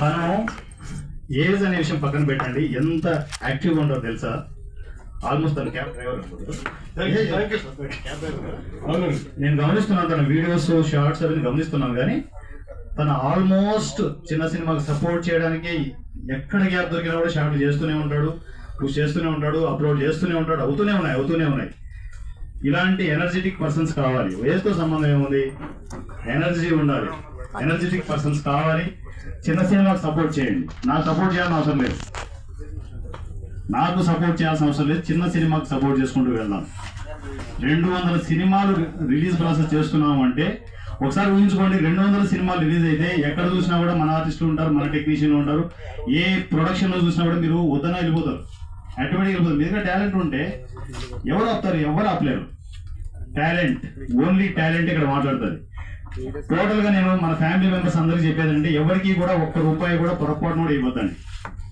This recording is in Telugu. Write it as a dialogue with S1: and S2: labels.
S1: మనం ఏజ్ అనే విషయం పక్కన పెట్టండి, ఎంత యాక్టివ్గా ఉంటారో తెలుసా? ఆల్మోస్ట్ తన క్యాబ్ డ్రైవర్ నేను గమనిస్తున్నాను, తన వీడియోస్ షార్ట్స్ అవన్నీ గమనిస్తున్నాను. కానీ తన ఆల్మోస్ట్ చిన్న సినిమాకి సపోర్ట్ చేయడానికి ఎక్కడ గ్యాప్ దొరికినా కూడా షార్ట్లు చేస్తూనే ఉంటాడు, పుష్ చేస్తూనే ఉంటాడు, అప్లోడ్ చేస్తూనే ఉంటాడు. అవుతూనే ఉన్నాయి. ఇలాంటి ఎనర్జెటిక్ పర్సన్స్ కావాలి. వయసుతో సంబంధం ఏముంది? ఎనర్జీ ఉండాలి, ఎనర్జెటిక్ పర్సన్స్ కావాలి. చిన్న సినిమాకి సపోర్ట్ చేయండి. నాకు సపోర్ట్ చేయాల్సిన అవసరం లేదు, చిన్న సినిమాకి సపోర్ట్ చేసుకుంటూ వెళ్దాం. 200 సినిమాలు రిలీజ్ ప్రాసెస్ చేస్తున్నాం అంటే ఒకసారి ఊహించుకోండి. 200 సినిమాలు రిలీజ్ అయితే ఎక్కడ చూసినా కూడా మన ఆర్టిస్టులు ఉంటారు, మన టెక్నీషియన్లు ఉంటారు. ఏ ప్రొడక్షన్ లో చూసినా కూడా మీరు వద్దన వెళ్ళిపోతారు, ఆటోమేటిక్ వెళ్ళిపోతారు. మీ దగ్గర టాలెంట్ ఉంటే ఎవరు ఆపుతారు? ఎవరు ఆపలేరు. టాలెంట్, ఓన్లీ టాలెంట్ ఇక్కడ మాట్లాడుతుంది. టోటల్ గా నేను మన ఫ్యామిలీ మెంబర్స్ అందరికీ చెప్పేదంటే ఎవరికి కూడా ఒక్క రూపాయి కూడా పొరపాటున కూడా ఇవ్వద్దండి.